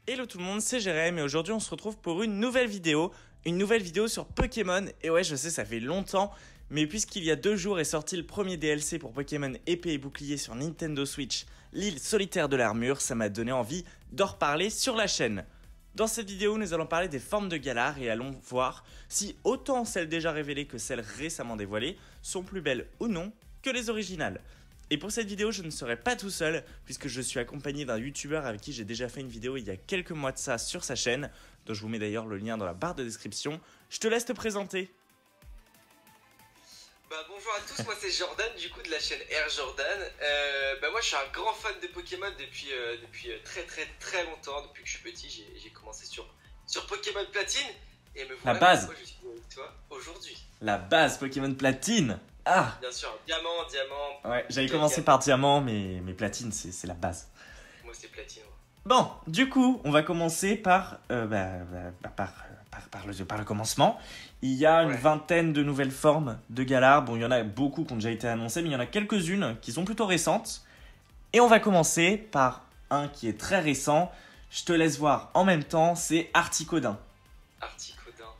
Hello tout le monde, c'est Jérém et aujourd'hui on se retrouve pour une nouvelle vidéo sur Pokémon. Et ouais, je sais, ça fait longtemps, mais puisqu'il y a 2 jours est sorti le premier DLC pour Pokémon épée et bouclier sur Nintendo Switch, l'île solitaire de l'armure, ça m'a donné envie d'en reparler sur la chaîne. Dans cette vidéo, nous allons parler des formes de Galar et allons voir si autant celles déjà révélées que celles récemment dévoilées sont plus belles ou non que les originales. Et pour cette vidéo, je ne serai pas tout seul, puisque je suis accompagné d'un youtubeur avec qui j'ai déjà fait une vidéo il y a quelques mois de ça sur sa chaîne, dont je vous mets d'ailleurs le lien dans la barre de description. Je te laisse te présenter. Bonjour à tous, moi c'est Jordan du coup de la chaîne Air Jordan. Moi je suis un grand fan de Pokémon depuis très longtemps. Depuis que je suis petit, j'ai commencé sur Pokémon Platine et me voilà La base. pourquoi je suis avec toi aujourd'hui. La base Pokémon Platine. Ah. Bien sûr, diamant. Ouais, j'avais commencé par diamant, mais Platine c'est la base. Moi c'est platine. Ouais. Bon, du coup, on va commencer par le commencement. Il y a une vingtaine de nouvelles formes de Galar. Bon, il y en a beaucoup qui ont déjà été annoncées, mais il y en a quelques-unes qui sont plutôt récentes. Et on va commencer par un qui est très récent. Je te laisse voir en même temps, c'est Articodin.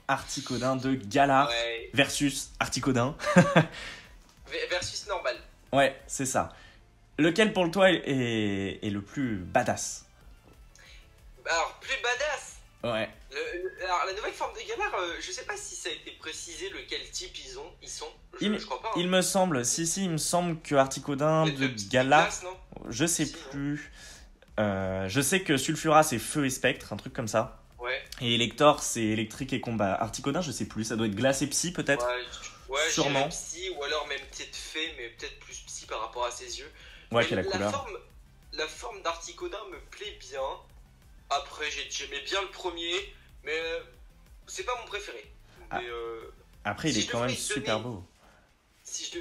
Articodin de Galar versus Articodin. Versus normal. Ouais, c'est ça. Lequel pour toi est le plus badass? Alors, plus badass. Ouais. Alors, la nouvelle forme de Galar, je sais pas si ça a été précisé lequel type ils sont. Je crois pas. Il me semble, il me semble que Articodin de Galar, je sais plus. Je sais que Sulfura c'est feu et spectre, un truc comme ça. Ouais. Et Elector c'est électrique et combat. Articodin, je sais plus, ça doit être glace et psy peut-être. Ouais, sûrement. Psy ou alors même peut-être fée, mais peut-être plus psy par rapport à ses yeux. Ouais, qui a la couleur. La forme d'Articodin me plaît bien. Après, j'aimais bien le premier, mais c'est pas mon préféré. Ah. Mais, après, il est quand même super beau.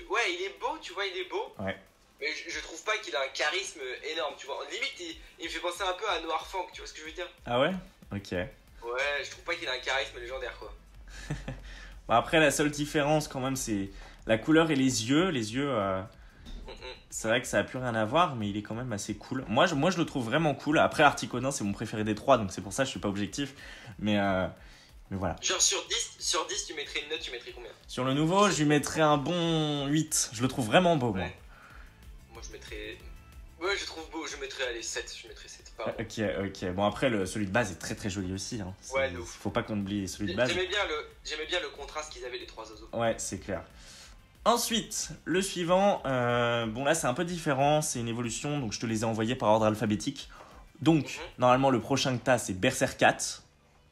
Ouais, il est beau, tu vois, il est beau. Ouais. Mais je trouve pas qu'il a un charisme énorme, tu vois. Limite, il me fait penser un peu à Noir Fang, tu vois ce que je veux dire? Ah ouais? Ok. Ouais, je trouve pas qu'il a un charisme légendaire, quoi. Bon, après, la seule différence, quand même, c'est la couleur et les yeux. Les yeux, c'est vrai que ça a plus rien à voir, mais il est quand même assez cool. Moi, je le trouve vraiment cool. Après, Articodin, c'est mon préféré des 3, donc c'est pour ça que je suis pas objectif. Mais voilà. Genre, sur 10, tu mettrais une note, tu mettrais combien? Sur le nouveau, je lui mettrais un bon 8. Je le trouve vraiment beau, moi. Moi, je mettrais... Ouais, je trouve beau, je mettrais, allez, 7. Je mettrais 7. Pardon. Ok. Bon, après, celui de base est très très joli aussi. Hein. Ouais, de ouf. Faut pas qu'on oublie celui de base. J'aimais bien le contraste qu'ils avaient, les 3 oiseaux. Ouais, c'est clair. Ensuite, le suivant, bon là c'est un peu différent, c'est une évolution, donc je te les ai envoyés par ordre alphabétique. Donc, normalement le prochain que tu as c'est Berserkat.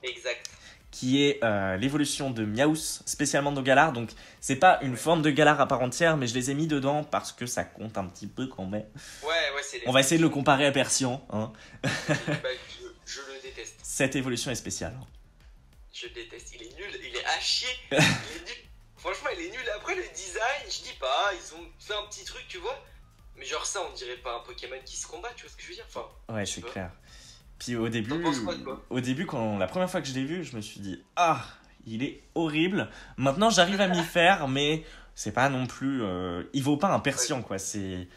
Exact. Qui est l'évolution de Miaus, spécialement de Galar. Donc c'est pas une forme de Galar à part entière, mais je les ai mis dedans parce que ça compte un petit peu quand même. Ouais, c'est... On va essayer de le comparer à Persian. Hein. Je le déteste. Cette évolution est spéciale. Je le déteste, il est nul, il est à chier. Il est nul. Franchement, il est nul. Après, le design, je dis pas, ils ont fait un petit truc, tu vois. Mais genre ça, on dirait pas un Pokémon qui se combat, tu vois ce que je veux dire? Enfin, ouais, c'est clair. Puis au début, la première fois que je l'ai vu, je me suis dit « Ah, il est horrible !» Maintenant, j'arrive à m'y faire, mais c'est pas non plus... il vaut pas un Persian, quoi. Il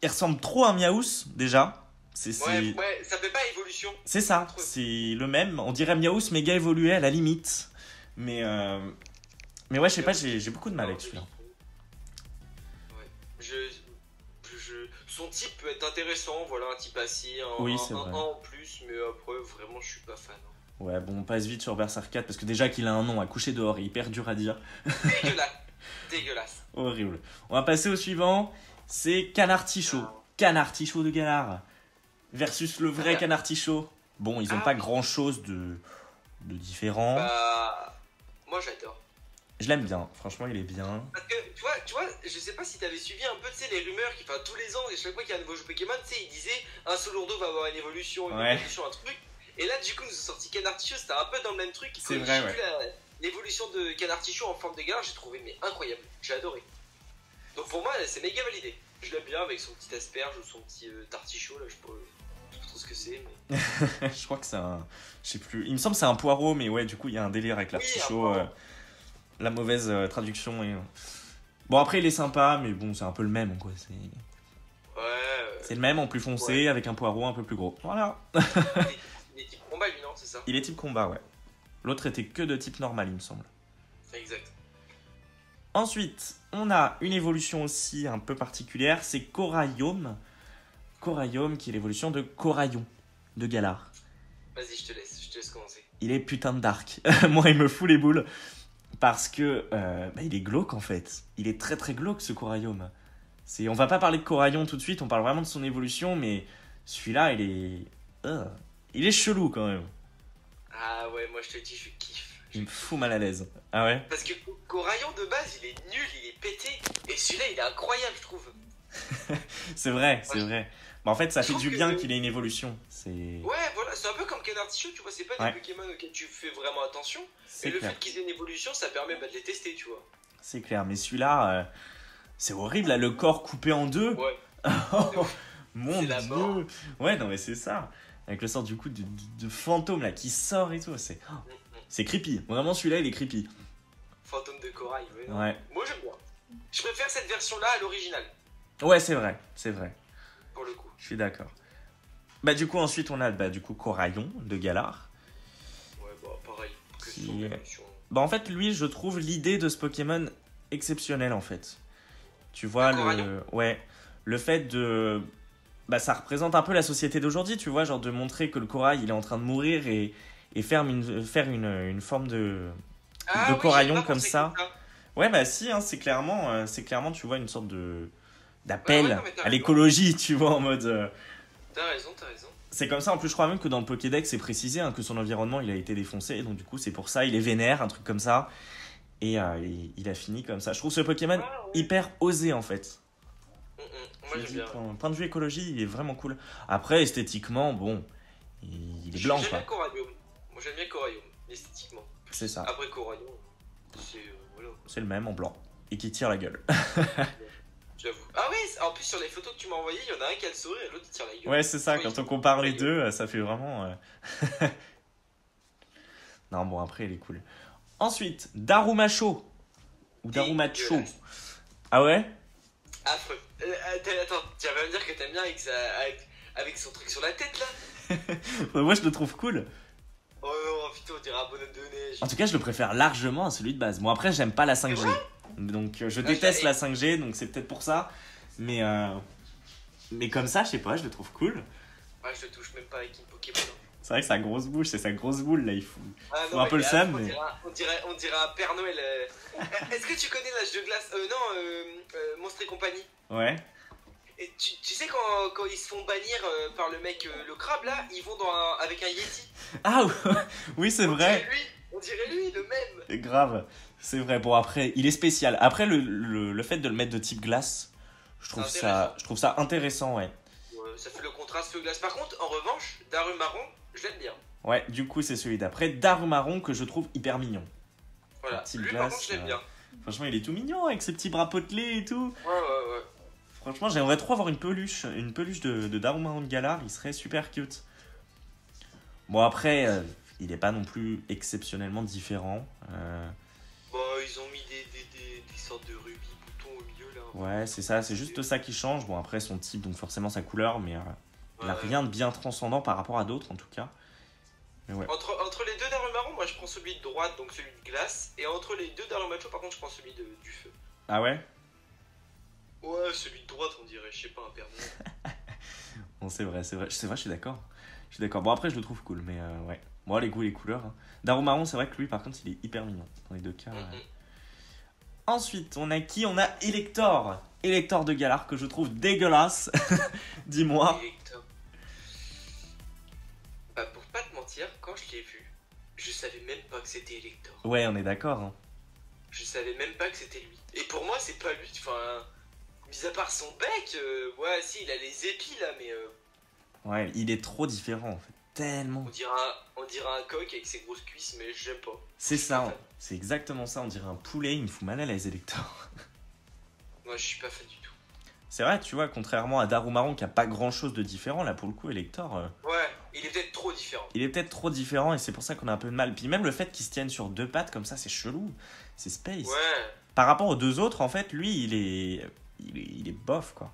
ressemble trop à Miaus, déjà. Ouais, ça fait pas évolution. C'est ça, c'est le même. On dirait Miaus, méga évolué à la limite. Mais ouais, je sais pas, j'ai beaucoup de mal avec celui-là. Ouais. Son type peut être intéressant, voilà, un type assis, un en plus, mais après, vraiment, je suis pas fan. Ouais, bon, on passe vite sur Berserkat, parce que déjà qu'il a un nom à coucher dehors, il est hyper dur à dire. Dégueulasse. Horrible. On va passer au suivant, c'est Canartichaud. Canartichaud de Galar. Versus le vrai Canartichaud. Bon, ils ont pas grand-chose de différent. Moi, j'adore. Je l'aime bien, franchement il est bien. Parce que tu vois, je sais pas si t'avais suivi un peu, tu sais, les rumeurs qui, enfin, tous les ans, et chaque fois qu'il y a un nouveau jeu Pokémon, tu sais, ils disaient un Solourdo va avoir une évolution, un truc. Et là, du coup, nous ont sorti Canartichaud, c'était un peu dans le même truc. C'est vrai, ouais. L'évolution de Canartichaud en forme de Galar, j'ai trouvé mais incroyable, j'ai adoré. Donc pour moi, c'est méga validé. Je l'aime bien avec son petit asperge ou son petit tartichaut, là, je sais pas trop ce que c'est. Mais... je crois que c'est un. Je sais plus. Il me semble que c'est un poireau, mais ouais, du coup, il y a un délire avec l'artichaut. La mauvaise traduction. Bon, après, il est sympa, mais bon, c'est un peu le même, quoi. C'est le même en plus foncé, Ouais. avec un poireau un peu plus gros. Voilà. Il est type combat, lui, non? C'est ça? Il est type combat, ouais. L'autre était que de type normal, il me semble. Exact. Ensuite, on a une évolution aussi un peu particulière, c'est Coraium. Coraium qui est l'évolution de Coraillon, de Galar. Vas-y, je te laisse commencer. Il est putain de dark. Moi, il me fout les boules. Parce que il est glauque en fait. Il est très très glauque ce Coraium. On va pas parler de Coraillon tout de suite, on parle vraiment de son évolution, mais celui-là, il est chelou quand même. Ah ouais, moi je te dis, je kiffe. Il me fout mal à l'aise. Ah ouais? Parce que Coraillon de base, il est nul, il est pété. Et celui-là, il est incroyable, je trouve. C'est vrai, c'est Ouais. vrai. Bah, en fait, ça Je fait trouve du que- bien qu'il ait une évolution. Ouais, voilà, c'est un peu comme Canard Tichou, tu vois, c'est pas Ouais. des Pokémon auxquels tu fais vraiment attention. C'est Et le clair. fait qu'ils aient une évolution, ça permet de les tester, tu vois. C'est clair. Mais celui-là, c'est horrible, là, le corps coupé en deux. Ouais. Oh, mon C'est la mort. dieu. Ouais, non, mais c'est ça. Avec le sort du coup de fantôme là qui sort et tout. C'est creepy. Vraiment, celui-là, il est creepy. Fantôme de corail, ouais. Non. Ouais. Moi, j'aime bien. Je préfère cette version-là à l'original, Ouais, c'est vrai. C'est vrai. pour le coup. Je suis d'accord. Bah, du coup, ensuite, on a du coup Coraillon de Galar. Ouais, bah, pareil. Que Qui son est- évolution. Bah, en fait, lui, je trouve l'idée de ce Pokémon exceptionnelle en fait. Tu vois, Le Coraillon. ouais, le fait de. Bah, ça représente un peu la société d'aujourd'hui, tu vois, genre de montrer que le corail il est en train de mourir et faire une forme de Ah oui, Coraillon j'ai pas comme pensé ça. comme Ouais, bah si, hein, c'est clairement, tu vois, une sorte d'appel Ouais, ouais, non, mais t'as à raison. l'écologie, tu vois, en mode. T'as raison, t'as raison. C'est comme ça, en plus, je crois même que dans le Pokédex, c'est précisé hein, que son environnement il a été défoncé, et donc du coup, c'est pour ça, il est vénère, un truc comme ça, et il a fini comme ça. Je trouve ce Pokémon Ah, ouais. hyper osé en fait. Moi, Je j'aime dis, bien. point de vue écologie, il est vraiment cool. Après, esthétiquement, bon, il est blanc J'aime quoi. bien Coraillon. Moi, j'aime bien Coraillon, esthétiquement. C'est ça, Après Coraillon, c'est. Voilà, c'est le même en blanc. Et qui tire la gueule. j'avoue. Ah oui, en plus, sur les photos que tu m'as envoyées, il y en a un qui a le sourire et l'autre qui tire la gueule. Ouais, c'est ça, Oui. quand on compare les deux, ça fait vraiment. Non, bon, après, il est cool. Ensuite, Darumacho. Ou Darumacho. Dégueulasse. Ah ouais? Affreux. Attends, tu vas me dire que t'aimes bien avec son truc sur la tête là? Moi, je le trouve cool. Oh non, putain, on dirait un bonhomme de neige. En tout cas, je le préfère largement à celui de base. Bon, après, j'aime pas la 5G. C'est vrai Donc, je Ah, déteste j'allais- la 5G, donc c'est peut-être pour ça. Mais comme ça, je sais pas, je le trouve cool. Ouais, je le touche même pas avec une Pokémon. C'est vrai que sa grosse bouche, c'est sa grosse boule là, il faut. Ah Faut un peu le seum, mais- On dirait un Père Noël. Est-ce que tu connais l'âge de glace? Monstre et compagnie. Ouais. Et tu sais quand ils se font bannir par le mec, le crabe là, ils vont avec un Yeti. Ah oui, c'est vrai. On dirait lui, le même. C'est grave. C'est vrai. Bon, après, il est spécial. Après, le fait de le mettre de type glace, je trouve C'est ça intéressant, ouais. Ouais, ça fait le contraste feu-glace. Par contre, en revanche, Darumaron, je l'aime bien. Ouais, du coup, c'est celui d'après. Darumaron que je trouve hyper mignon. Voilà, Un petit lui glace, par contre, je l'aime bien. Franchement, il est tout mignon avec ses petits bras potelés et tout. Ouais. Franchement, j'aimerais trop avoir une peluche de Darumaron de Galar, il serait super cute. Bon, après, il n'est pas non plus exceptionnellement différent. Bon, ils ont mis des sortes de rubis boutons au milieu là. Ouais, c'est ça, c'est juste ça qui change. Bon, après, son type, donc forcément sa couleur, mais il n'a Ouais. rien de bien transcendant par rapport à d'autres, en tout cas. Mais ouais. Entre les deux Darumaron, moi je prends celui de droite, donc celui de glace. Et entre les deux Darumacho, par contre, je prends celui du feu. Ah ouais? Ouais, celui de droite, on dirait, je sais pas, un Père Noël. Bon, c'est vrai, je suis d'accord. Je suis d'accord. Bon, après, je le trouve cool, mais ouais. Moi, les goûts et les couleurs. Hein. Darumaron, c'est vrai que lui, par contre, il est hyper mignon. Dans les deux cas. Ensuite, on a qui? On a Elector. Elector de Galar, que je trouve dégueulasse. Dis-moi. Elector. Bah, pour pas te mentir, quand je l'ai vu, je savais même pas que c'était Elector. Ouais, on est d'accord. Hein. Je savais même pas que c'était lui. Et pour moi, c'est pas lui. Enfin, mis à part son bec, ouais, si, il a les épis là, mais Ouais, il est trop différent, en fait. Tellement. on dirait un coq avec ses grosses cuisses, mais j'aime pas. C'est ça. C'est exactement ça. On dirait un poulet. Il me fout mal à l'aise, Elector. Moi, je suis pas fan du tout. C'est vrai, tu vois, contrairement à Darumaron qui a pas grand chose de différent, là pour le coup, Elector, Ouais, il est peut-être trop différent. il est peut-être trop différent et c'est pour ça qu'on a un peu de mal. Puis même le fait qu'il se tienne sur deux pattes comme ça, c'est chelou. C'est space. Ouais. Par rapport aux deux autres, en fait, lui, il est bof, quoi.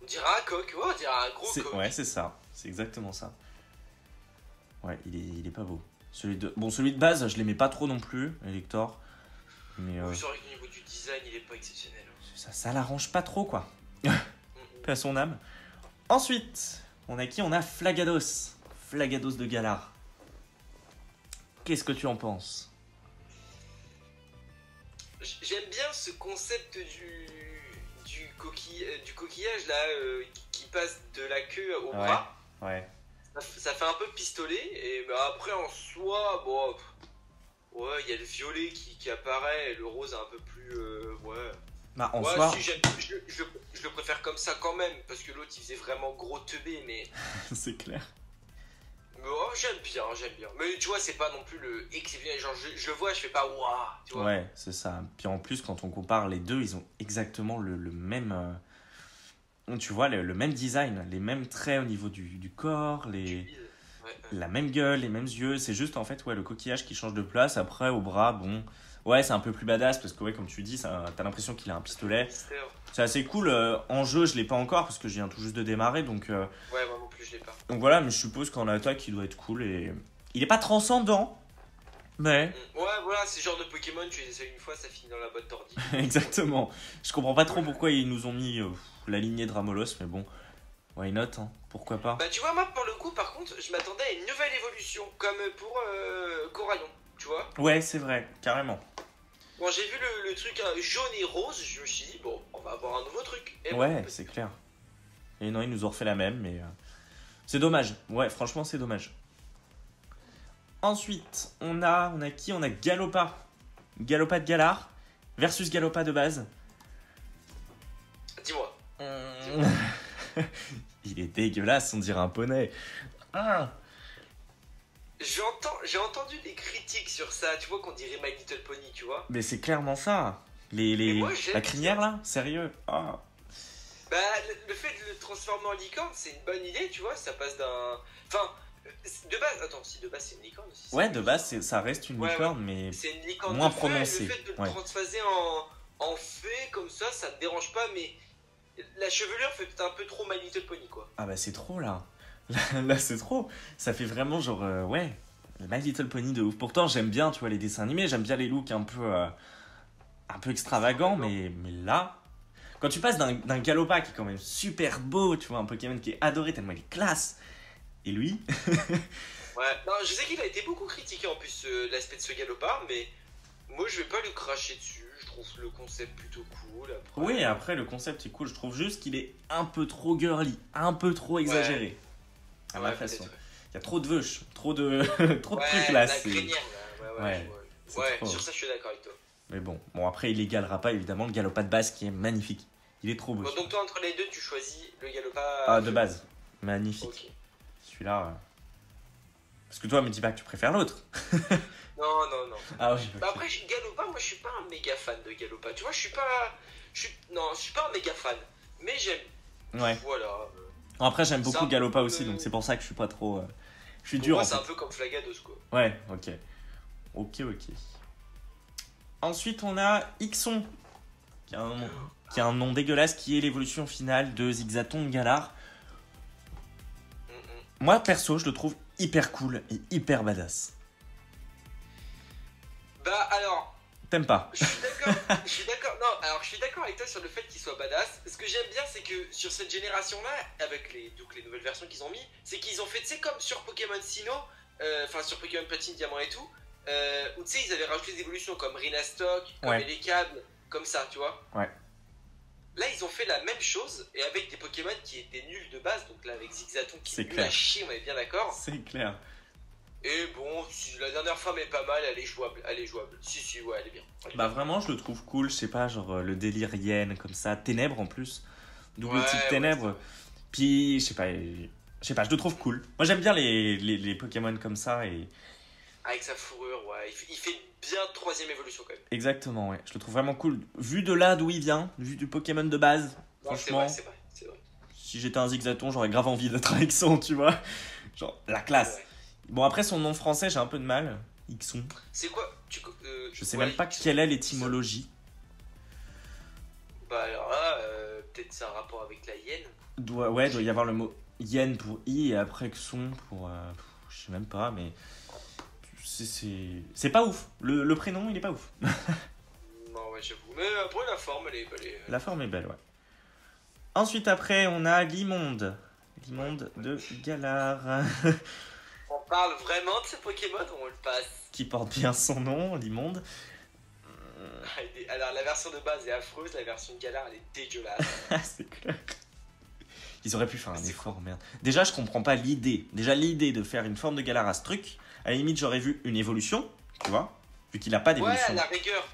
On dirait un coq, ouais, on dirait un gros coq. Ouais, c'est ça. C'est exactement ça. Ouais, il est pas beau. Celui de base, je l'aimais pas trop non plus, Elector. Mais Oui, c'est vrai qu'au niveau du design, il est pas exceptionnel. ça l'arrange pas trop, quoi. Mm, Paix à son âme. Ensuite, on a qui? On a Flagados. Flagados de Galar. Qu'est-ce que tu en penses? J'aime bien ce concept du coquillage là qui passe de la queue au bras. Ouais. Ça fait un peu pistolet et bah, après en soi, bon, ouais, il y a le violet qui apparaît et le rose est un peu plus, ouais. Bah, en Ouais, soi, si, je le préfère comme ça quand même parce que l'autre il faisait vraiment gros teubé, mais c'est clair. oh, j'aime bien. Mais tu vois, c'est pas non plus le exceptionnel. Genre, je le vois, je fais pas waouh, tu vois. Ouais, c'est ça. Puis en plus, quand on compare les deux, ils ont exactement le même. Tu vois, le même design, les mêmes traits au niveau du corps, Ouais. la même gueule, les mêmes yeux. C'est juste en fait, ouais, le coquillage qui change de place. Après, au bras, bon. Ouais, c'est un peu plus badass parce que, ouais, comme tu dis, t'as l'impression qu'il a un pistolet. C'est assez cool. En jeu, je l'ai pas encore parce que je viens tout juste de démarrer. Donc, Ouais, moi non plus, je l'ai pas. donc voilà, mais je suppose qu'en attaque, il doit être cool. Et il est pas transcendant, mais. Ouais, voilà, c'est le genre de Pokémon, tu les essayes une fois, ça finit dans la boîte d'ordi. Exactement. Je comprends pas trop pourquoi ils nous ont mis la lignée de Ramolos, mais bon, why not, hein, pourquoi pas. Bah, tu vois, moi, pour le coup, par contre, je m'attendais à une nouvelle évolution, comme pour Coraillon, tu vois. Ouais, c'est vrai, carrément. Bon, j'ai vu le truc jaune et rose, je me suis dit, bon, on va avoir un nouveau truc. Et Ouais, bon, c'est clair. Et non, ils nous ont refait la même, mais c'est dommage. Ouais, franchement, c'est dommage. Ensuite, on a qui? On a Galopa. Galopa de Galar versus Galopa de base. dis-moi. Il est dégueulasse, on dirait un poney. Ah. J'ai entendu des critiques sur ça, tu vois, qu'on dirait My Little Pony, tu vois. Mais c'est clairement ça. moi, La crinière là, sérieux. Ah. Bah, le fait de le transformer en licorne, c'est une bonne idée, tu vois, ça passe d'un... Enfin, de base, attends, si de base c'est une licorne aussi. Ouais, de base, ça reste une licorne, ouais. mais C'est une licorne moins de feu, prononcée. et le fait de le Ouais. transfaser en fée, comme ça me dérange pas, mais la chevelure fait peut-être un peu trop My Little Pony, quoi. Ah bah c'est trop là. Là, c'est trop. Ça fait vraiment genre, ouais, My Little Pony de ouf. Pourtant, j'aime bien, tu vois, les dessins animés, j'aime bien les looks un peu extravagants, mais là, quand tu passes d'un Galopa qui est quand même super beau, tu vois, un Pokémon qui est adoré tellement il est classe, et lui... Ouais, non, je sais qu'il a été beaucoup critiqué en plus, l'aspect de ce galopard, mais moi je vais pas lui cracher dessus, je trouve le concept plutôt cool. Après... Oui, après, le concept est cool, je trouve juste qu'il est un peu trop girly, un peu trop exagéré, à ma façon. Il y a trop de veuches, trop de trucs là. La crinière, là. Ouais, trop. Sur ça je suis d'accord avec toi. Mais bon, après il égalera pas évidemment le Galopa de base qui est magnifique. Il est trop beau. Bon, donc toi entre les deux tu choisis le galopard. Ah, de base, magnifique. Ok. Celui-là. Parce que toi, me dis pas que tu préfères l'autre. Non. Ah oui. Bah après galopard, moi je suis pas un méga fan de galopard. Tu vois, je suis pas un méga fan, mais j'aime. Ouais. Voilà. Après, j'aime beaucoup Galopa peu... aussi, donc c'est pour ça que je suis pas trop. Je suis pour dur moi, en c'est fait. un peu comme Flagados quoi. Ouais, ok. Ensuite, on a Ixon, qui a un nom dégueulasse, qui est l'évolution finale de Zigzaton de Galar. Moi, perso, je le trouve hyper cool et hyper badass. Bah alors. T'aimes pas? Je suis d'accord. Non, alors je suis d'accord avec toi sur le fait qu'il soit badass. Ce que j'aime bien, c'est que sur cette génération-là, avec les nouvelles versions qu'ils ont mis, c'est qu'ils ont fait, tu sais, comme sur Pokémon Sinnoh, enfin sur Pokémon Platine, Diamant et tout, où tu sais, ils avaient rajouté des évolutions comme Rhinastock, comme les câbles, comme ça, tu vois. Ouais. Là, ils ont fait la même chose, et avec des Pokémon qui étaient nuls de base, donc là, avec Zigzaton qui est nul à chier, on est bien d'accord. C'est clair. Et bon, si la dernière femme est pas mal, elle est jouable. Si, ouais, elle est bien. Bah vraiment, je le trouve cool, je sais pas, genre le délire hyène, comme ça, ténèbres en plus, double type ténèbres. Ouais, puis, je sais pas, je le trouve cool. Moi, j'aime bien les Pokémon comme ça et... Avec sa fourrure, ouais, il fait bien troisième évolution quand même. Exactement, ouais, je le trouve vraiment cool. Vu de là d'où il vient, vu du Pokémon de base, non, franchement... C'est vrai. Si j'étais un Zigzaton, j'aurais grave envie d'être un Ixon, tu vois. Genre, la classe. Ouais. Bon, après, son nom français, j'ai un peu de mal. Ixon. C'est quoi je sais même pas quelle est l'étymologie. Bah alors là, peut-être c'est un rapport avec la hyène. Doit y avoir le mot yen pour i et après Xon pour. Je sais même pas, mais. C'est pas ouf. Le prénom, il est pas ouf. Non, ouais, j'avoue. Mais après, la forme, elle est. La forme est belle, ouais. Ensuite, après, on a Limonde. Limonde de Galar. On parle vraiment de ce Pokémon ou on le passe? Qui porte bien son nom, Limonde. Alors, la version de base est affreuse, la version de Galar, elle est dégueulasse. C'est clair. Ils auraient pu faire un effort, merde. Déjà, je comprends pas l'idée. Déjà, l'idée de faire une forme de Galar à ce truc, à la limite, j'aurais vu une évolution, tu vois, vu qu'il a pas d'évolution. Ouais, à la rigueur.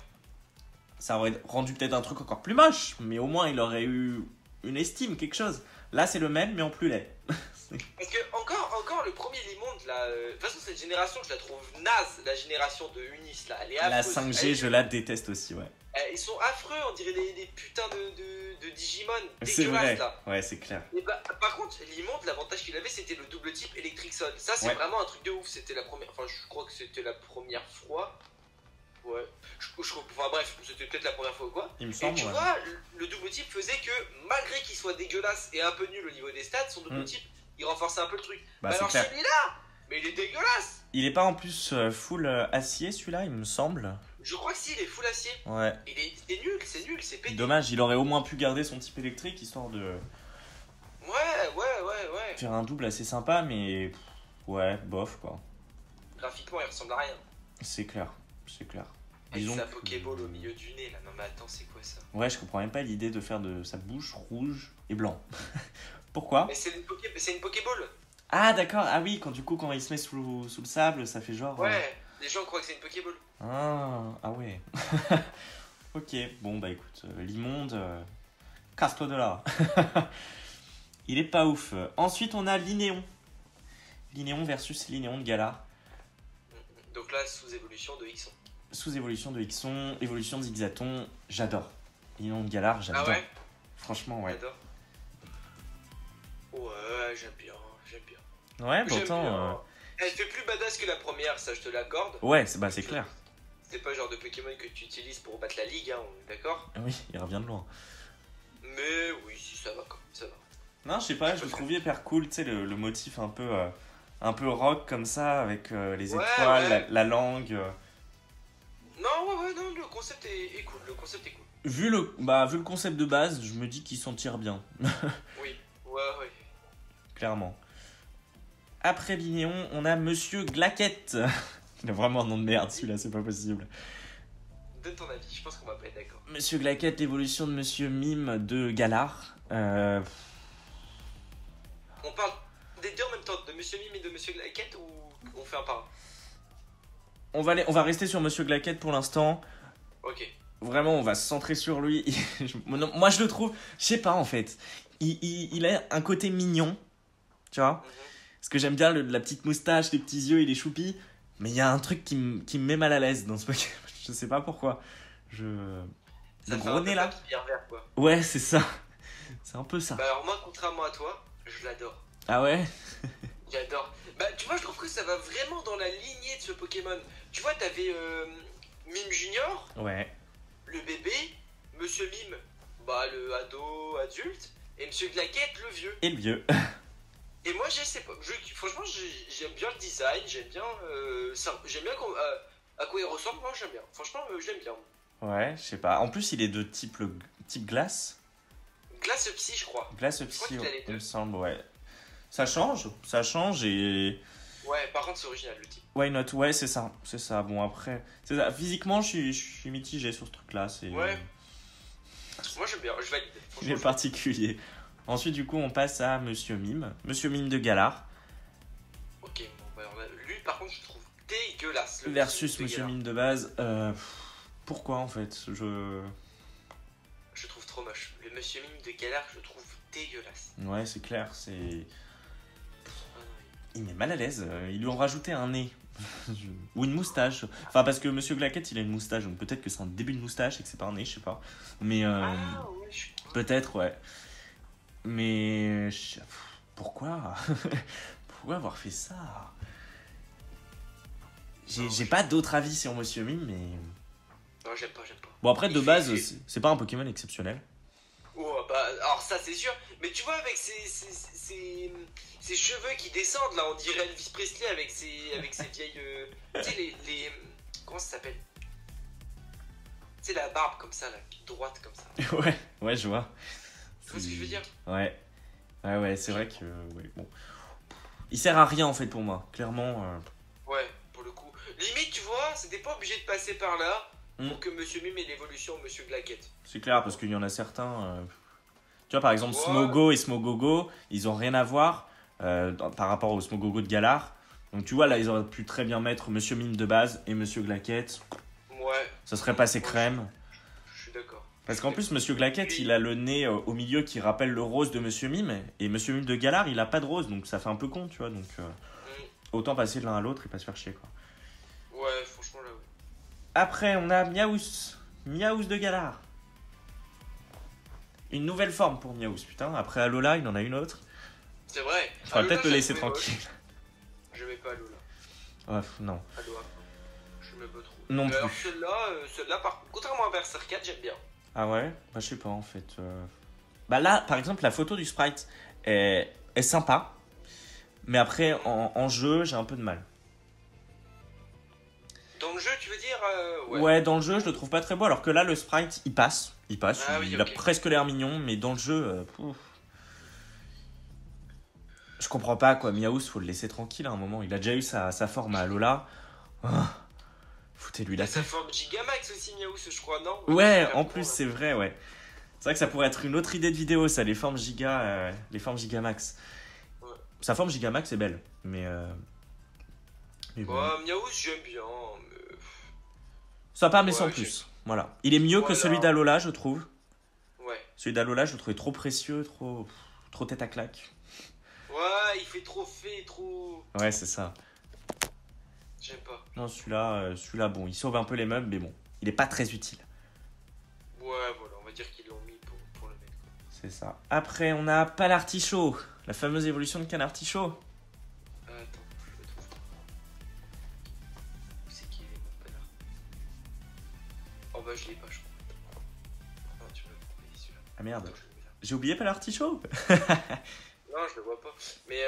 Ça aurait rendu peut-être un truc encore plus moche, mais au moins, il aurait eu une estime, quelque chose. Là, c'est le même, mais en plus laid. Parce que, encore le premier Limonde, là. De toute façon, cette génération, je la trouve naze, la génération de Unis, là. Elle est affreuse. La 5G, je la déteste aussi, ouais. Ils sont affreux, on dirait des putains de Digimon C'est dégueulasses vrai. là. Ouais, c'est clair. Et bah, par contre, l'Imonde, l'avantage qu'il avait, c'était le double type Electric Sun. Ça, c'est Ouais. vraiment un truc de ouf. C'était la première. Enfin, je crois que c'était la première fois. Ouais. Enfin, bref, c'était peut-être la première fois ou quoi. Il me Et semble. tu Ouais. vois, le double type faisait que, malgré qu'il soit dégueulasse et un peu nul au niveau des stats, son double type, il renforçait un peu le truc. Bah, c'est alors clair. celui-là, mais il est dégueulasse. Il est pas en plus full acier celui-là, il me semble. Je crois que si, il est full acier. Ouais. C'est nul, c'est pété. Dommage, il aurait au moins pu garder son type électrique histoire de Ouais. faire un double assez sympa, mais ouais, bof quoi. Graphiquement, il ressemble à rien. C'est clair, c'est clair. Avec Disons sa que- Pokéball au milieu du nez là. Non mais attends, c'est quoi ça? Ouais, je comprends même pas l'idée de faire de sa bouche rouge et blanc. Pourquoi? Mais c'est une Pokéball. Ah d'accord, ah oui, quand il se met sous le sable, ça fait genre... Ouais, les gens croient que c'est une Pokéball. Ah ouais. Ok, bon bah écoute, l'immonde, casse-toi de là. Il est pas ouf. Ensuite, on a Linéon. Linéon versus Linéon de Galar. Donc là, sous évolution de Xon. Sous évolution de Xon, évolution de Zigzaton, j'adore. Linéon de Galar, j'adore. Ah ouais? Franchement, ouais. J'adore. Ouais, j'aime bien. Ouais, J'aime pourtant... bien. Elle fait plus badass que la première, ça je te l'accorde. Ouais, c'est clair. C'est pas le genre de Pokémon que tu utilises pour battre la ligue, hein, on est d'accord? Oui, il revient de loin. Mais oui, si ça va quand même, ça va. Non, je sais pas, je le trouvais hyper cool, tu sais, le motif un peu rock comme ça, avec les Ouais, étoiles, ouais. la langue. Non, non, le concept est cool, le concept est cool. Vu le concept de base, je me dis qu'il s'en tire bien, Oui, ouais. clairement. Après Linéon, on a Monsieur Glaquette. Il a vraiment un nom de merde, celui-là, c'est pas possible. Donne ton avis, je pense qu'on va pas être d'accord. Monsieur Glaquette, l'évolution de Monsieur Mime de Galar. On parle des deux en même temps, de Monsieur Mime et de Monsieur Glaquette, ou on fait un par un? On va rester sur Monsieur Glaquette pour l'instant. Ok. Vraiment, on va se centrer sur lui. Moi, je le trouve, je sais pas en fait. Il a un côté mignon, tu vois. Parce que j'aime bien la petite moustache, les petits yeux et les choupis. Mais il y a un truc qui me met mal à l'aise dans ce Pokémon. Je sais pas pourquoi. Ça Le fait gros un nez peu là. papy vert, quoi. Ouais, c'est ça. C'est un peu ça. Bah alors moi, contrairement à toi, je l'adore. Ah ouais? J'adore. Bah tu vois, je trouve que ça va vraiment dans la lignée de ce Pokémon. Tu vois, t'avais Mime Junior, Ouais. le bébé, Monsieur Mime, bah le ado adulte, et Monsieur Glaquette, le vieux. Et le vieux. Et moi, franchement, j'aime bien le design, j'aime bien à quoi il ressemble, moi j'aime bien. Franchement, j'aime bien. Ouais, je sais pas. En plus, il est de type glace. Glace Psy, je crois. Glace crois psy, qu'il a les il deux. me semble, ouais. Ça change et... Ouais, par contre, c'est original le type. Why not? Ouais, c'est ça. Bon, après... C'est ça. Physiquement, je suis mitigé sur ce truc-là. Ouais. Moi j'aime bien, je valide. Il Franchement, est particulier. Ensuite, du coup, on passe à Monsieur Mime. Monsieur Mime de Galar. Ok, bon, bah, alors là, lui par contre, je trouve dégueulasse. Le Versus de Monsieur Galar. Mime de base. Pourquoi, en fait? Je trouve trop moche. Le Monsieur Mime de Galar, je trouve dégueulasse. Ouais, c'est clair, c'est... Ah non, Il met mal à l'aise. Ils lui ont rajouté un nez. Ou une moustache. Enfin, parce que Monsieur Glaquette, il a une moustache. Donc peut-être que c'est un début de moustache et que c'est pas un nez, je sais pas. Mais Ah ouais, je suis... peut-être, ouais. Mais... Pourquoi? Pourquoi avoir fait ça? J'ai pas d'autre avis sur Monsieur Mime, mais... Non, j'aime pas. Bon, après, de Il base, fait- c'est pas un Pokémon exceptionnel. Oh, bah, alors ça c'est sûr. Mais tu vois, avec ses cheveux qui descendent, là, on dirait Elvis Presley avec ses vieilles. Tu sais, comment ça s'appelle? Tu sais, la barbe comme ça, là, droite comme ça. Ouais, je vois. Tu vois ce que je veux dire? Ouais. Ouais, c'est vrai que. Ouais, bon. Il sert à rien en fait pour moi, clairement. Ouais, pour le coup. Limite, tu vois, c'était pas obligé de passer par là pour que Monsieur Mime ait l'évolution de Monsieur Glaquette. C'est clair, parce qu'il y en a certains. Tu vois, par exemple, Ouais. Smogo et Smogogo, ils ont rien à voir par rapport au Smogogo de Galar. Donc tu vois, là, ils auraient pu très bien mettre Monsieur Mime de base et Monsieur Glaquette. Ouais. Ça serait passé crème. Je suis d'accord. Parce qu'en plus, Monsieur Glaquette, il a le nez au milieu qui rappelle le rose de Monsieur Mime. Et Monsieur Mime de Galar, il a pas de rose, donc ça fait un peu con, tu vois. Donc autant passer de l'un à l'autre et pas se faire chier, quoi. Ouais, franchement, là, ouais. Après, on a Miaous. Miaous de Galar. Une nouvelle forme pour Miaous, putain. Après Alola, il en a une autre. C'est vrai. Il faudra peut-être le laisser tranquille. Je mets pas Alola. Ouais, non. Alola. Je mets pas trop. Non plus. Alors celle-là, contrairement à Berserk 4, j'aime bien. Ah ouais? Bah je sais pas en fait. Bah là, par exemple, la photo du sprite est sympa. Mais après, en jeu, j'ai un peu de mal. Dans le jeu, tu veux dire Ouais, dans le jeu, je le trouve pas très beau. Alors que là, le sprite, il passe. Ah, oui, il ok. a presque l'air mignon. Mais dans le jeu, je comprends pas quoi. Miaous, faut le laisser tranquille à un moment. Il a déjà eu sa forme à Alola. Foutez-lui Il la a sa paix. forme Gigamax aussi, Miaous, je crois, non? Ouais, en plus, c'est vrai, ouais. C'est vrai que ça pourrait être une autre idée de vidéo, ça, les formes Gigamax. Ouais. Sa forme Gigamax est belle, mais bon. Ouais, Miaous, j'aime bien, mais... Ça va pas, mais sans Ouais, plus. Voilà. Il est mieux que Voilà. celui d'Alola, je trouve. Ouais. Celui d'Alola, je le trouvais trop précieux, trop tête à claque. Ouais, il fait trop fait, trop... Ouais, c'est ça. J'aime pas. Non, celui-là, bon, il sauve un peu les meubles, mais bon, il est pas très utile. Ouais, voilà, on va dire qu'ils l'ont mis pour le mettre, quoi. C'est ça. Après, on a Palartichaut, la fameuse évolution de Canartichaut. Attends, je le trouve pas. Où c'est qu'il est, mon père? Oh bah, je l'ai pas, je crois. Ah, tu me l'as proposé, celui-là. Ah merde, Attends, je le mets là. j'ai oublié Palartichaut. Non, je le vois pas. Mais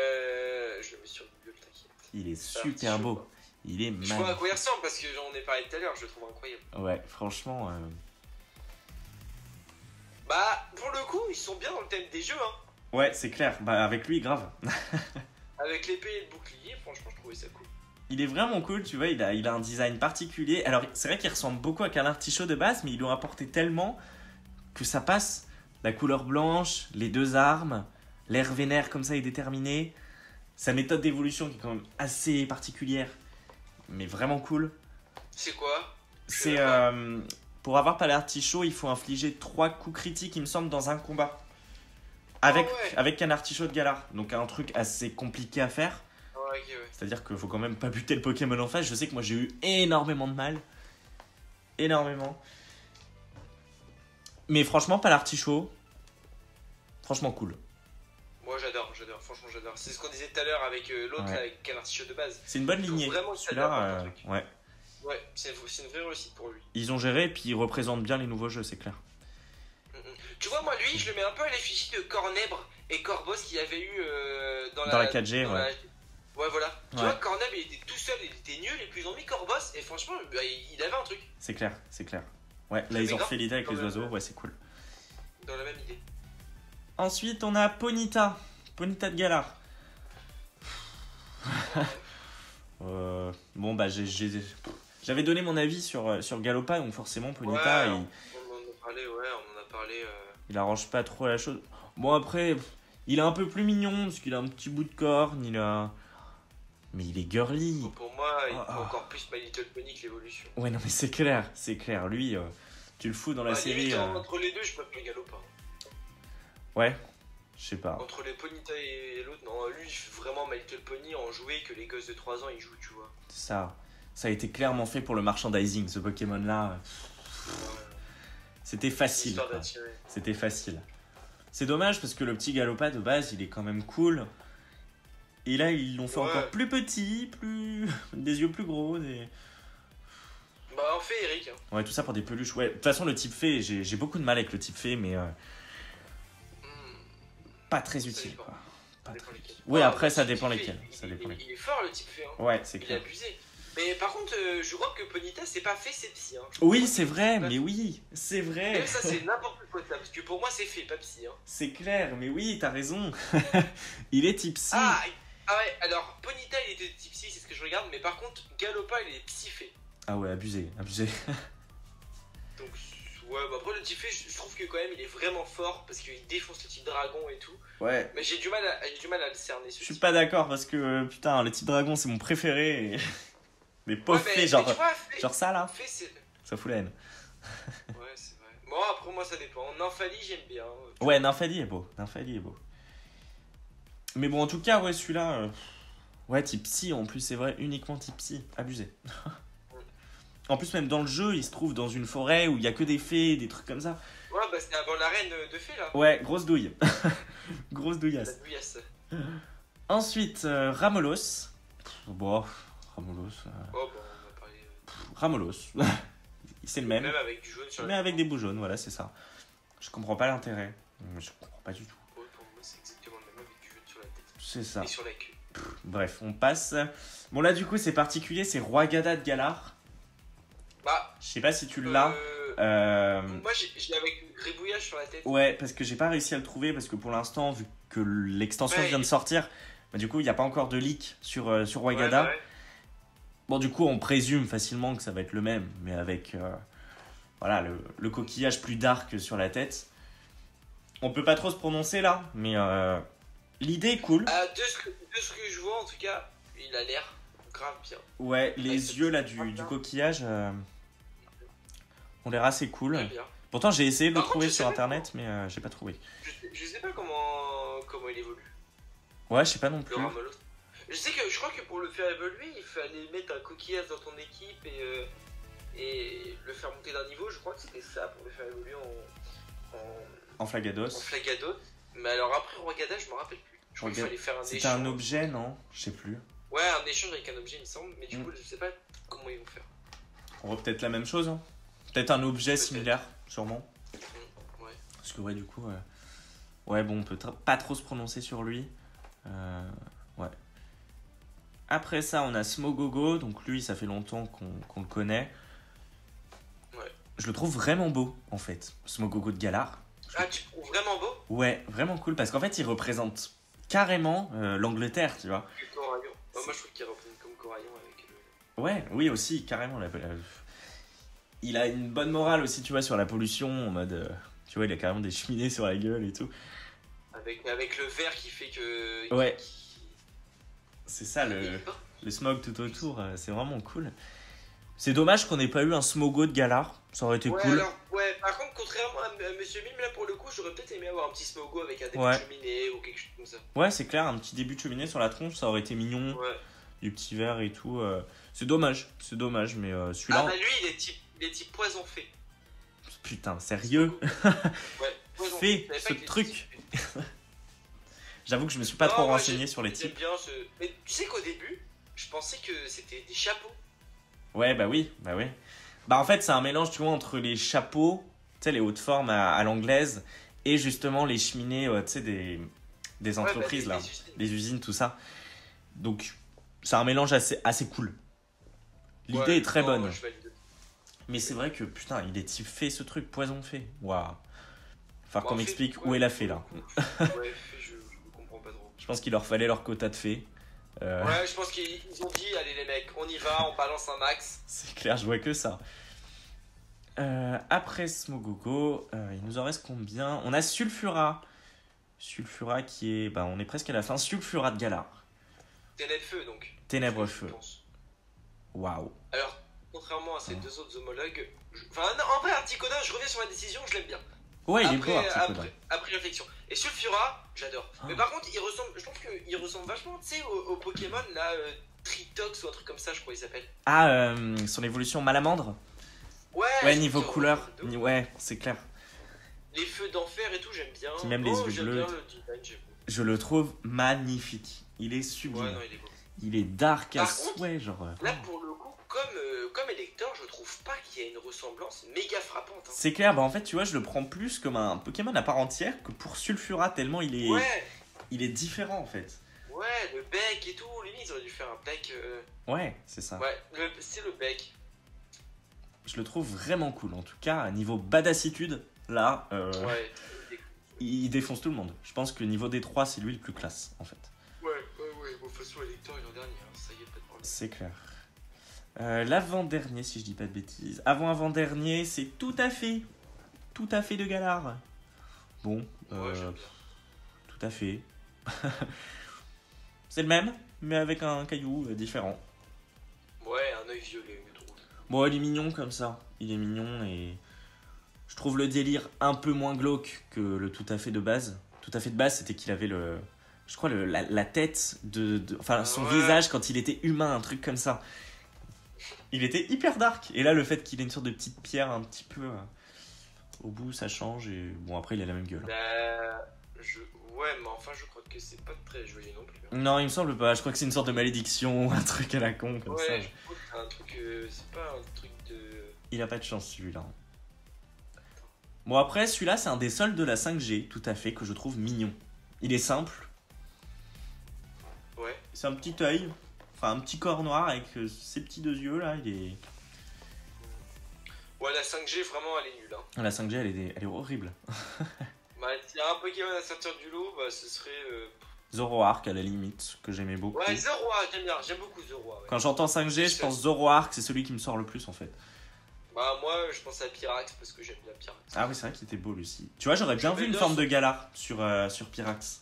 je le mets sur Google, t'inquiète. Il est super beau. Quoi. Il est Je vois à magnifique. quoi il ressemble parce que j'en ai parlé tout à l'heure, je le trouve incroyable. Ouais, franchement. Bah, pour le coup, ils sont bien dans le thème des jeux, hein. Ouais, c'est clair. Bah, avec lui, grave. Avec l'épée et le bouclier, franchement, je trouvais ça cool. Il est vraiment cool, tu vois. Il a un design particulier. Alors, c'est vrai qu'il ressemble beaucoup à Canartichaut de base, mais ils l'ont apporté tellement que ça passe. La couleur blanche, les deux armes, l'air vénère comme ça est déterminé. Sa méthode d'évolution qui est quand même assez particulière, mais vraiment cool. C'est quoi? C'est pour avoir Palartichaut, il faut infliger 3 coups critiques, il me semble, dans un combat. Avec Canartichaut de Galar. Donc un truc assez compliqué à faire. Ouais, ok, ouais. C'est-à-dire qu'il faut quand même pas buter le Pokémon en face. Je sais que moi j'ai eu énormément de mal. Énormément. Mais franchement, Palartichaut, franchement cool. Moi, j'adore, franchement, j'adore. C'est ce qu'on disait tout à l'heure avec l'autre, Ouais. là, avec Canartichaut de base. C'est une bonne Il faut lignée. vraiment que ça Celui-là, apporte un truc. ouais. Ouais, c'est une vraie réussite pour lui. Ils ont géré et puis ils représentent bien les nouveaux jeux, c'est clair. Tu vois, moi, lui, je le mets un peu à l'effigie de Cornèbre et Corboss qu'il y avait eu dans Dans la 4G, dans ouais. Ouais, voilà. Tu Ouais. vois, Cornèbre, il était tout seul, il était nul, et puis ils ont mis Corboss, et franchement, bah, il avait un truc C'est clair, c'est clair. Ouais, Je là ils mets ont grave refait l'idée avec quand les même. oiseaux, ouais, c'est cool. dans la même idée. Ensuite, on a Ponyta. Ponyta de Galar. Bon, bah, j'avais donné mon avis sur Galopa, donc forcément, Ponyta, Ouais, on en a parlé, il arrange pas trop la chose. Bon, après, il est un peu plus mignon, parce qu'il a un petit bout de corne, mais il est girly. Pour moi, il Ah, faut ah. encore plus My Little Pony que l'évolution. Ouais, non, mais c'est clair. Lui, tu le fous dans la Bah, série. limite, entre les deux, je préfère Galopin. Ouais, je sais pas. Entre les Ponyta et l'autre, non, lui, il fait vraiment My Little Pony en jouer que les gosses de 3 ans ils jouent, tu vois. Ça a été clairement fait pour le merchandising, ce Pokémon-là. C'était facile. Histoire quoi. d'attirer. C'était facile. C'est dommage parce que le petit Galopa de base, il est quand même cool. Et là, ils l'ont fait Ouais. encore plus petit, des yeux plus gros. Bah, en fait, Eric. Hein. Ouais, tout ça pour des peluches. Ouais, de toute façon, le type fée, j'ai beaucoup de mal avec le type fée, mais pas très Ça utile, dépend. quoi. Ça Pas dépend très lesquels. utile. Oui, après, Bah, ça type dépend fait, lesquels. Ça dépend lesquels. il est fort le type fait, hein. Ouais, c'est Il est clair. abusé. Mais par contre, je crois que Ponyta, c'est pas fait, c'est psy. Hein. Oui, c'est vrai, mais oui, c'est vrai. Même ça, c'est n'importe quoi ça. Parce que pour moi, c'est fait, pas psy. Hein. C'est clair, mais oui, t'as raison. Il est type psy. Ah ouais, alors Ponyta, il était de type psy, c'est ce que je regarde. Mais par contre, Galopa, il est psy fait. Ah ouais, abusé, abusé. Donc, ouais, bah après, le type fait, je trouve que quand même, il est vraiment fort. Parce qu'il défonce le type dragon et tout. Ouais. Mais j'ai du mal à le cerner. Je suis pas d'accord parce que, putain, le type dragon, c'est mon préféré. Mais pas fait, genre, tu vois, fait, genre ça, là. fait, c'est... Ça fout la haine. Ouais, c'est vrai. Bon, après, moi, ça dépend. Nymphali, j'aime bien. Ouais, Nymphali est beau. Nymphali est beau. Mais bon, en tout cas, ouais, celui-là... Ouais, type psy, en plus, c'est vrai, uniquement type psy. Abusé. En plus, même dans le jeu, il se trouve dans une forêt où il y a que des fées, des trucs comme ça. Ouais, bah c'était avant l'arène de fées, là. Ouais, grosse douille. Grosse La douillasse. douillasse. Ensuite, Ramolos. Bon, Ramolos... Oh, bah, on va parler... Ramolos. C'est le même. Même avec du jaune sur Mais la avec des bouts jaunes, voilà, c'est ça. Je comprends pas l'intérêt. Je comprends pas du tout. Ouais, pour moi, c'est exactement le même avec du jaune sur la tête. C'est ça. Et sur la queue. Bref, on passe. Bon, là, du coup, c'est particulier, c'est Roi Gada de Galar. Bah... Je sais pas si tu l'as. Moi, j'ai avec une gribouillage sur la tête. Ouais, parce que j'ai pas réussi à le trouver, parce que pour l'instant, vu que l'extension Ouais, vient de sortir, bah, du coup, il n'y a pas encore de leak sur Roi Ouais, Gada. bah ouais. Bon, du coup, on présume facilement que ça va être le même, mais avec voilà, le coquillage plus dark sur la tête. On peut pas trop se prononcer là, mais l'idée est cool. De ce que je vois, en tout cas, il a l'air grave bien. Ouais, les c'est yeux là grave du bien. coquillage ont l'air assez cool. Très bien. Pourtant, j'ai essayé de le Par contre, trouver je sur sais pas internet, mais j'ai pas trouvé. Je sais pas comment il évolue, Ouais, je sais pas non le plus. Ramolos. Je crois que pour le faire évoluer, il fallait mettre un coquillage dans ton équipe et le faire monter d'un niveau. Je crois que c'était ça pour le faire évoluer En Flagados. en Flagados. Mais alors après Roi Gada, je me rappelle plus. Je crois qu'il fallait faire un C'était échange. un objet, non? Je sais plus. Ouais, un échange avec un objet, il me semble. Mais du coup, je sais pas comment ils vont faire. On voit peut-être la même chose. Hein. Peut-être un objet Peut-être. similaire, sûrement. Ouais. Parce que ouais, du coup, ouais, bon, on peut pas trop se prononcer sur lui. Ouais. Après ça, on a Smogogo. Donc lui, ça fait longtemps qu'on le connaît. Ouais. Je le trouve vraiment beau, en fait, Smogogo de Galar. Ah, tu trouves vraiment beau? Ouais, vraiment cool. Parce qu'en fait, il représente carrément l'Angleterre, tu vois. Le Coraillon. Moi, je trouve qu'il représente comme Coraillon avec le... Ouais, oui, aussi, carrément. Il a une bonne morale aussi, tu vois, sur la pollution. En mode, tu vois, il a carrément des cheminées sur la gueule et tout. Avec le verre qui fait que... Ouais. C'est ça, Il est le smog tout autour. C'est vraiment cool. C'est dommage qu'on n'ait pas eu un Smogo de Galar. Ça aurait été Ouais, cool. alors, ouais, par contre, contrairement à Monsieur Mime, là pour le coup, j'aurais peut-être aimé avoir un petit Smogo avec un début Ouais. de cheminée ou quelque chose comme ça. Ouais, c'est clair, un petit début de cheminée sur la tronche, ça aurait été mignon. Ouais. Du petit verre et tout. C'est dommage, mais celui-là. Ah bah lui, il est type poison fée. Putain, sérieux? Ouais, poison Fée, Je savais pas ce qu'il était truc. type fée. J'avoue que je me suis pas Non, trop moi, renseigné sur les J'aime types. bien ce... Mais tu sais qu'au début, je pensais que c'était des chapeaux. Ouais, bah oui. Bah en fait, c'est un mélange, tu vois, entre les chapeaux, tu sais, les hautes formes à l'anglaise, et justement les cheminées, tu sais, des entreprises, Ouais, bah, là. des usines. Les usines, tout ça. Donc, c'est un mélange assez cool. L'idée Ouais, est très non, bonne. je valide. Mais c'est vrai que, putain, il est type fait ce truc, poison fait. Waouh. Falloir Bon, qu'on fée, m'explique où ouais, est la fée, là. Ouais, fée, je comprends pas trop. Je pense qu'il leur fallait leur quota de fées. Ouais, je pense qu'ils ont dit, allez les mecs, on y va, on balance un max. C'est clair, je vois que ça. Après Smogogo, il nous en reste combien? On a Sulfura. Sulfura qui est... Bah, on est presque à la fin. Sulfura de Galar. Ténèbres feu donc. Ténèbres Je feu. pense. Waouh. Alors, contrairement à ces deux autres homologues, enfin, non, en vrai, Articodin, je reviens sur ma décision, je l'aime bien. Ouais, il est beau, Articodin. Après réflexion. Et Sulfura, j'adore. Ah. Mais par contre, je trouve qu'il ressemble vachement, tu sais, au Pokémon, là, Tritox ou un truc comme ça, je crois qu'il s'appelle. Ah, son évolution Malamandre. Ouais, niveau Sulfura, couleur. de ouf. Ouais, c'est clair. Les feux d'enfer et tout, j'aime bien. Puis même les yeux j'aime bleus. bien le design, j'aime bien. Je le trouve magnifique. Il est sublime. Ouais, non, il est beau. Il est dark à Par contre, souhait, genre. Là, pour le coup, comme comme Elector, je trouve pas qu'il y a une ressemblance méga frappante. Hein. C'est clair, bah en fait, tu vois, je le prends plus comme un Pokémon à part entière que pour Sulfura, tellement Ouais, il est différent en fait. ouais, le bec et tout, limite, ils auraient dû faire un bec. Ouais, c'est ça. Ouais, c'est le bec. Je le trouve vraiment cool. En tout cas, à niveau badassitude, là, Ouais, il défonce tout le monde. Je pense que niveau D3, c'est lui le plus classe en fait. ouais. Bon, de toute façon, Elector est l'an dernier, hein, ça y est, pas de problème. C'est clair. L'avant-dernier, si je dis pas de bêtises. Avant-avant-dernier, c'est tout à fait. Tout à fait de Galar. Bon, Ouais, j'aime bien. tout à fait. C'est le même, mais avec un caillou différent. Ouais, un œil violet, je trouve. Bon, il est mignon comme ça. Il est mignon et je trouve le délire un peu moins glauque que le tout à fait de base. Tout à fait de base, c'était qu'il avait je crois la tête enfin son Ouais. visage quand il était humain, un truc comme ça. Il était hyper dark. Et là, le fait qu'il ait une sorte de petite pierre un petit peu au bout, ça change. Et bon, après, il a la même gueule. Ouais, mais enfin, je crois que c'est pas très joli non plus. Hein. Non, il me semble pas. Je crois que c'est une sorte de malédiction, un truc à la con comme ça. Ouais, je crois que c'est un truc. C'est pas un truc de. Il a pas de chance celui-là. Bon, après, celui-là, c'est un des seuls de la 5G, tout à fait, que je trouve mignon. Il est simple. Ouais. C'est un petit œil, enfin un petit corps noir avec ses petits deux yeux là. Il est. Ouais, la 5G, vraiment, elle est nulle. Hein. La 5G, elle est horrible. Bah, s'il y a un Pokémon à sortir du lot, bah, ce serait. Zoroark à la limite, que j'aimais beaucoup. Ouais, Zoroark, j'aime bien, j'aime beaucoup Zoroark. Ouais. Quand j'entends 5G, je pense Zoroark, c'est celui qui me sort le plus en fait. Bah, moi, je pense à Pyrax parce que j'aime bien Pyrax. Ah oui, c'est vrai qu'il était beau lui aussi. Tu vois, j'aurais bien vu une forme de Galar sur Pyrax.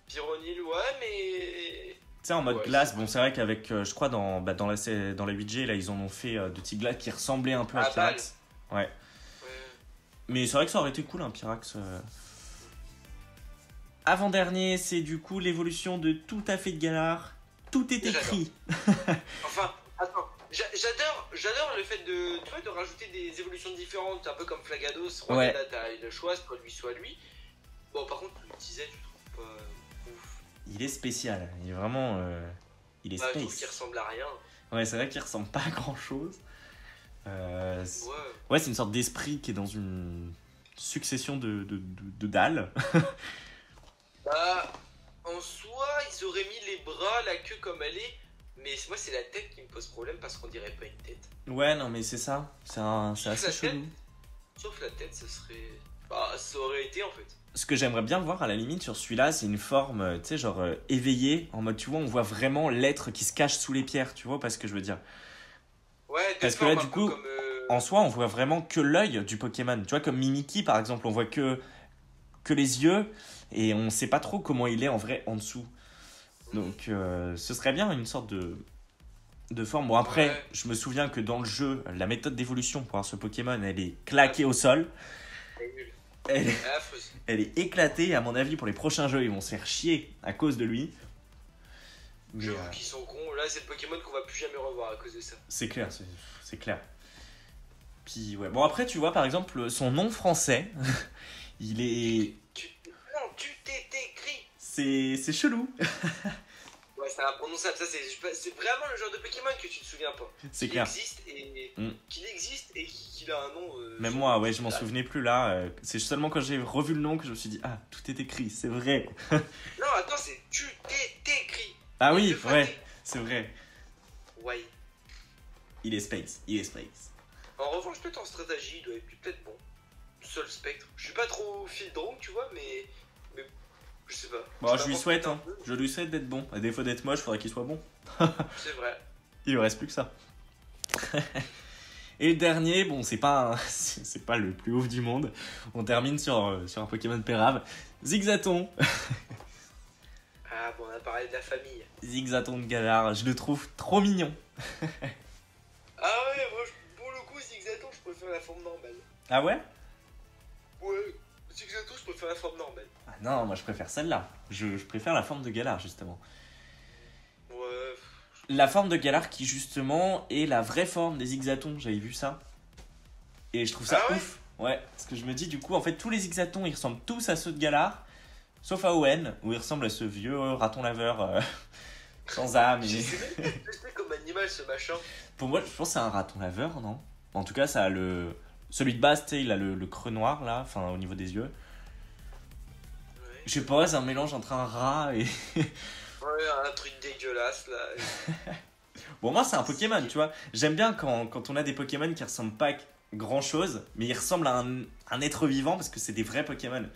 Pyronil, ouais, mais. Tu sais, en mode Ouais, glace, bon, c'est vrai qu'avec, je crois, dans la 8G, là, ils en ont fait de type glace qui ressemblait un peu à Pyrax. Ouais. Ouais. Mais c'est vrai que ça aurait été cool, un Pyrax. Avant-dernier, c'est du coup l'évolution de tout à fait de Galar. Tout est écrit. Enfin, attends. J'adore le fait de, tu vois, de rajouter des évolutions différentes, un peu comme Flagados. Ouais. Là, t'as le choix, soit lui. Bon, par contre, le design, je trouve pas ouf. Il est spécial. Il est vraiment. Il est Bah, je trouve qu'il space. ressemble à rien. Ouais, c'est vrai qu'il ressemble pas à grand chose. Ouais. Ouais, c'est une sorte d'esprit qui est dans une succession de dalles. Bah, en soi, ils auraient mis les bras, la queue comme elle est. Mais moi, c'est la tête qui me pose problème parce qu'on dirait pas une tête. Ouais, non, mais c'est ça. C'est assez La chelou. tête. Sauf la tête, ça serait. Bah, ça aurait été en fait. Ce que j'aimerais bien voir à la limite sur celui-là, c'est une forme, tu sais, genre éveillée. En mode, tu vois, on voit vraiment l'être qui se cache sous les pierres. Tu vois pas ce que je veux dire? Ouais, Parce que là, du coup, en soi, on voit vraiment que l'œil du Pokémon. Tu vois, comme Mimikyu, par exemple, on voit que les yeux et on sait pas trop comment il est en vrai en dessous. Donc, ce serait bien une sorte de forme. Bon, après, Ouais. je me souviens que dans le jeu, la méthode d'évolution pour avoir ce Pokémon, elle est claquée au sol. Elle est nulle. Elle, Elle est affreuse. elle est éclatée. À mon avis, pour les prochains jeux, ils vont se faire chier à cause de lui. Mais, J'avoue qu'ils sont cons. Là, c'est le Pokémon qu'on va plus jamais revoir à cause de ça. c'est clair, c'est clair. Puis, ouais. Bon, après, tu vois, par exemple, son nom français, il est. Non, tu t'es écrit. C'est chelou. Ouais, c'est imprononçable. Ça, c'est vraiment le genre de Pokémon que tu te souviens pas. C'est Qu'il clair. existe et qu'il a un nom. Même moi, ouais, je m'en souvenais plus là. C'est seulement quand j'ai revu le nom que je me suis dit, ah, tout est écrit, c'est vrai. Non, attends, c'est tu t'es écrit. Ah oui, Deux fois ouais, T. c'est vrai. Ouais. Il est space, il est space. En revanche, peut-être en stratégie, il doit être peut-être bon. Seul spectre. Je suis pas trop fil drone, tu vois, mais je sais pas. Bon, je lui pense souhaite, un hein. peu. Je lui souhaite d'être bon. À défaut d'être moche, faudrait qu'il soit bon. C'est vrai. Il lui reste plus que ça. Et le dernier, bon, c'est pas le plus ouf du monde. On termine sur un Pokémon pérave. Zigzaton. Ah bon, on a parlé de la famille. Zigzaton de Galar, je le trouve trop mignon. Ah ouais, moi, pour le coup, Zigzaton, je préfère la forme normale. Ah ouais? Ouais, Zigzaton, je préfère la forme normale. Ah non, moi je préfère celle-là. Je préfère la forme de Galar, justement. Ouais. La forme de Galar qui, justement, est la vraie forme des Zigzatons. J'avais vu ça. Et je trouve ça Ah ouais ouf. Ouais, parce que je me dis, du coup, en fait, tous les Zigzatons, ils ressemblent tous à ceux de Galar. Sauf à Owen, où il ressemble à ce vieux raton laveur sans âme. Je Et... sais même pas ce que c'est comme animal. animal ce machin? Pour moi, je pense que c'est un raton laveur, non? En tout cas, ça a celui de base, tu sais, il a le creux noir, là, enfin, au niveau des yeux. Ouais. Je sais pas, c'est un mélange entre un rat et... Ouais, un truc dégueulasse là. Bon, moi, c'est un Pokémon, tu vois. J'aime bien quand on a des Pokémon qui ressemblent pas à grand chose, mais ils ressemblent à un être vivant parce que c'est des vrais Pokémon. Tu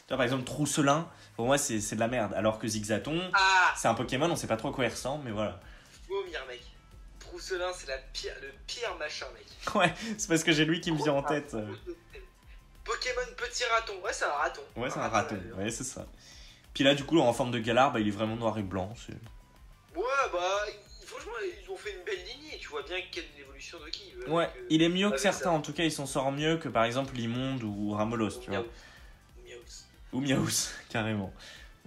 vois, par exemple, Trousselin, pour moi, c'est de la merde. Alors que Zigzaton, Ah! c'est un Pokémon, on sait pas trop à quoi il ressemble, mais voilà. Vomir, mec. Trousselin, c'est le pire machin, mec. Ouais, c'est parce que j'ai lui qui me vient en tête. Pokémon petit raton. Ouais, c'est un raton. Ouais, c'est un raton. Ouais, c'est ça. Puis là, du coup, en forme de Galar, bah, il est vraiment noir et blanc. Ouais, bah, franchement, ils ont fait une belle lignée. Tu vois bien quelle évolution de qui. Ouais, il est mieux que certains. En tout cas, il s'en sort mieux que par exemple Limonde ou Ramolos, tu vois. Miaus. Ou Miaus, carrément.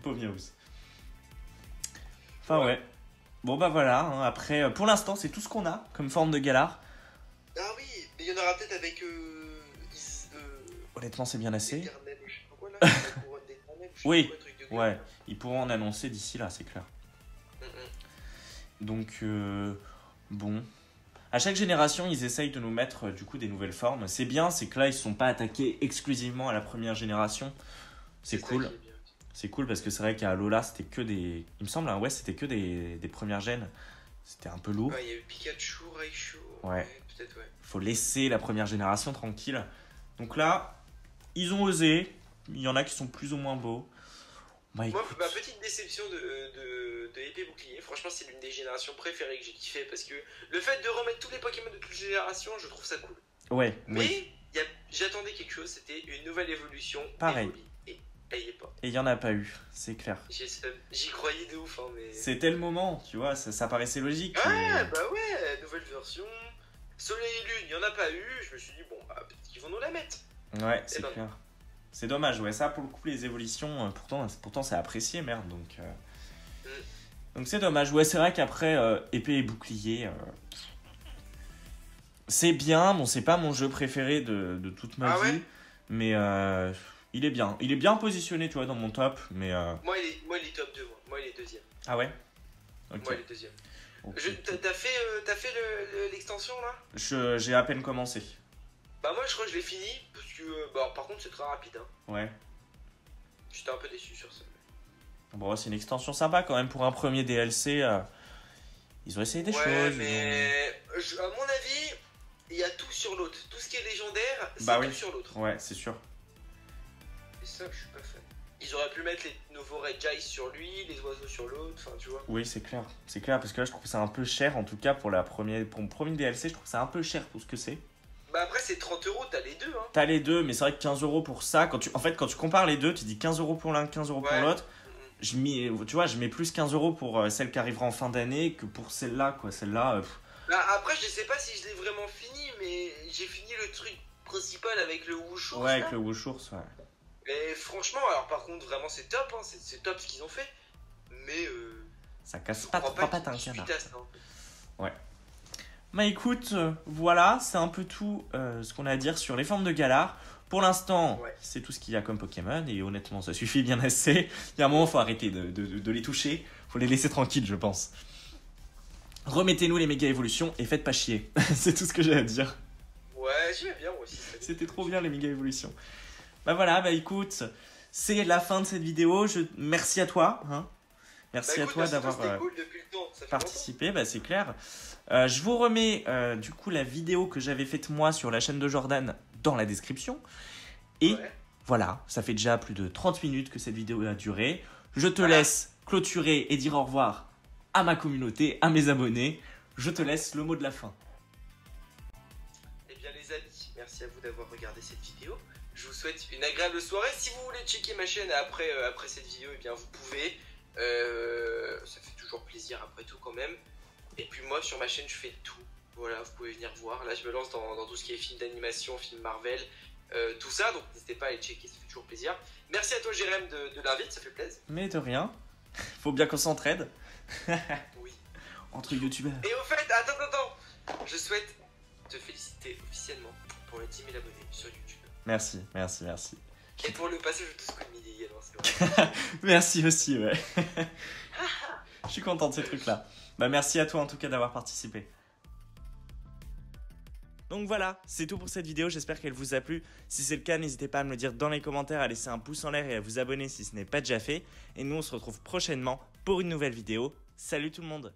Pauvre Miaus. Enfin, ouais. Bon, bah voilà. Hein. Après, pour l'instant, c'est tout ce qu'on a comme forme de Galar. Ah oui, mais il y en aura peut-être avec. Honnêtement, c'est bien assez. Éternel, je sais pas quoi là. La couronne d'éternel, je sais Oui, pas quoi, truc de gueule. ouais. Ils pourront en annoncer d'ici là, c'est clair. Donc, bon. À chaque génération, ils essayent de nous mettre du coup des nouvelles formes. C'est bien, c'est que là, ils ne sont pas attaqués exclusivement à la première génération. C'est cool. C'est cool parce que c'est vrai qu'à Lola, c'était que des. Il me semble, hein, ouais, c'était que des premières gènes. C'était un peu lourd. Ouais, il y a eu Pikachu, Raichu. Ouais. Peut-être, ouais. Faut laisser la première génération tranquille. Donc là, ils ont osé. Il y en a qui sont plus ou moins beaux. Bah, Moi, écoute. ma petite déception de épée bouclier, franchement, c'est l'une des générations préférées que j'ai kiffé parce que le fait de remettre tous les Pokémon de toutes les générations, je trouve ça cool. Ouais, Mais oui. j'attendais quelque chose, c'était une nouvelle évolution. Pareil. Evoli, et elle y est pas. Et il n'y en a pas eu, c'est clair. J'y croyais de ouf, hein, mais. C'était le moment, tu vois, ça paraissait logique. Ouais, bah ouais, nouvelle version. Soleil et Lune, il n'y en a pas eu. Je me suis dit, bon, bah, peut-être qu'ils vont nous la mettre. Ouais, c'est clair. C'est dommage, ouais, ça pour le coup, les évolutions, pourtant c'est apprécié, merde, donc c'est dommage. Ouais, c'est vrai qu'après, épée et bouclier, c'est bien, bon, c'est pas mon jeu préféré de toute ma vie, ouais, mais il est bien positionné, tu vois, dans mon top, mais... Moi, il est top 2, moi il est deuxième. Ah ouais. Ok. Moi, il est deuxième. Okay. T'as fait l'extension, là? J'ai à peine commencé. Bah moi je crois que je l'ai fini, parce que bah, par contre c'est très rapide. Hein. Ouais. J'étais un peu déçu sur ça. Bon, c'est une extension sympa quand même pour un premier DLC. Ils ont essayé des choses. Mais à mon avis, il y a tout sur l'autre. Tout ce qui est légendaire, c'est tout sur l'autre. Ouais, c'est sûr. Et ça, je suis pas fan. Ils auraient pu mettre les nouveaux Regis sur lui, les oiseaux sur l'autre, enfin tu vois. Oui, c'est clair. C'est clair parce que là je trouve que c'est un peu cher, en tout cas pour le premier DLC, je trouve que c'est un peu cher pour ce que c'est. Bah après c'est 30€, t'as les deux hein. T'as les deux, mais c'est vrai que 15€ pour ça, quand tu compares les deux, tu dis 15€ pour l'un, 15€ pour l'autre. Tu vois, je mets plus 15€ pour celle qui arrivera en fin d'année que pour celle-là, quoi. Celle-là. Bah après, je sais pas si je l'ai vraiment fini, mais j'ai fini le truc principal avec le Wushours. Ouais, avec le Wushours, ouais. Et franchement, alors par contre, vraiment c'est top, hein, c'est top ce qu'ils ont fait. Mais. Ça casse pas trois pattes un canard. Ouais. Bah écoute, voilà, c'est un peu tout ce qu'on a à dire sur les formes de Galar. Pour l'instant, c'est tout ce qu'il y a comme Pokémon et honnêtement, ça suffit bien assez. Il y a un moment, il faut arrêter de les toucher. Il faut les laisser tranquilles, je pense. Remettez-nous les méga évolutions et faites pas chier. C'est tout ce que j'ai à dire. Ouais, j'aimais bien moi aussi. C'était trop bien les méga évolutions. Bah voilà, bah écoute, c'est la fin de cette vidéo. Merci à toi. Hein. Merci à toi d'avoir participé, bah c'est clair. Je vous remets du coup la vidéo que j'avais faite moi sur la chaîne de Jordan dans la description. Et voilà, ça fait déjà plus de 30 minutes que cette vidéo a duré. Je te laisse clôturer et dire au revoir à ma communauté, à mes abonnés. Je te laisse le mot de la fin. Eh bien les amis, merci à vous d'avoir regardé cette vidéo. Je vous souhaite une agréable soirée. Si vous voulez checker ma chaîne après cette vidéo, eh bien vous pouvez. Ça fait toujours plaisir après tout quand même. Et puis moi sur ma chaîne je fais tout. Voilà, vous pouvez venir voir. Là je me lance dans tout ce qui est film d'animation, film Marvel, tout ça. Donc n'hésitez pas à aller checker, ça fait toujours plaisir. Merci à toi Jérém de l'invite, ça fait plaisir. Mais de rien. Faut bien qu'on s'entraide. Oui. Entre youtubeurs. Et au fait, attends. Je souhaite te féliciter officiellement pour les 10 000 abonnés sur YouTube. Merci. Et pour le passage de Squid Media également, c'est vrai. Merci aussi, ouais. Je suis content de ces trucs-là. Bah merci à toi en tout cas d'avoir participé. Donc voilà, c'est tout pour cette vidéo, j'espère qu'elle vous a plu. Si c'est le cas, n'hésitez pas à me le dire dans les commentaires, à laisser un pouce en l'air et à vous abonner si ce n'est pas déjà fait. Et nous, on se retrouve prochainement pour une nouvelle vidéo. Salut tout le monde!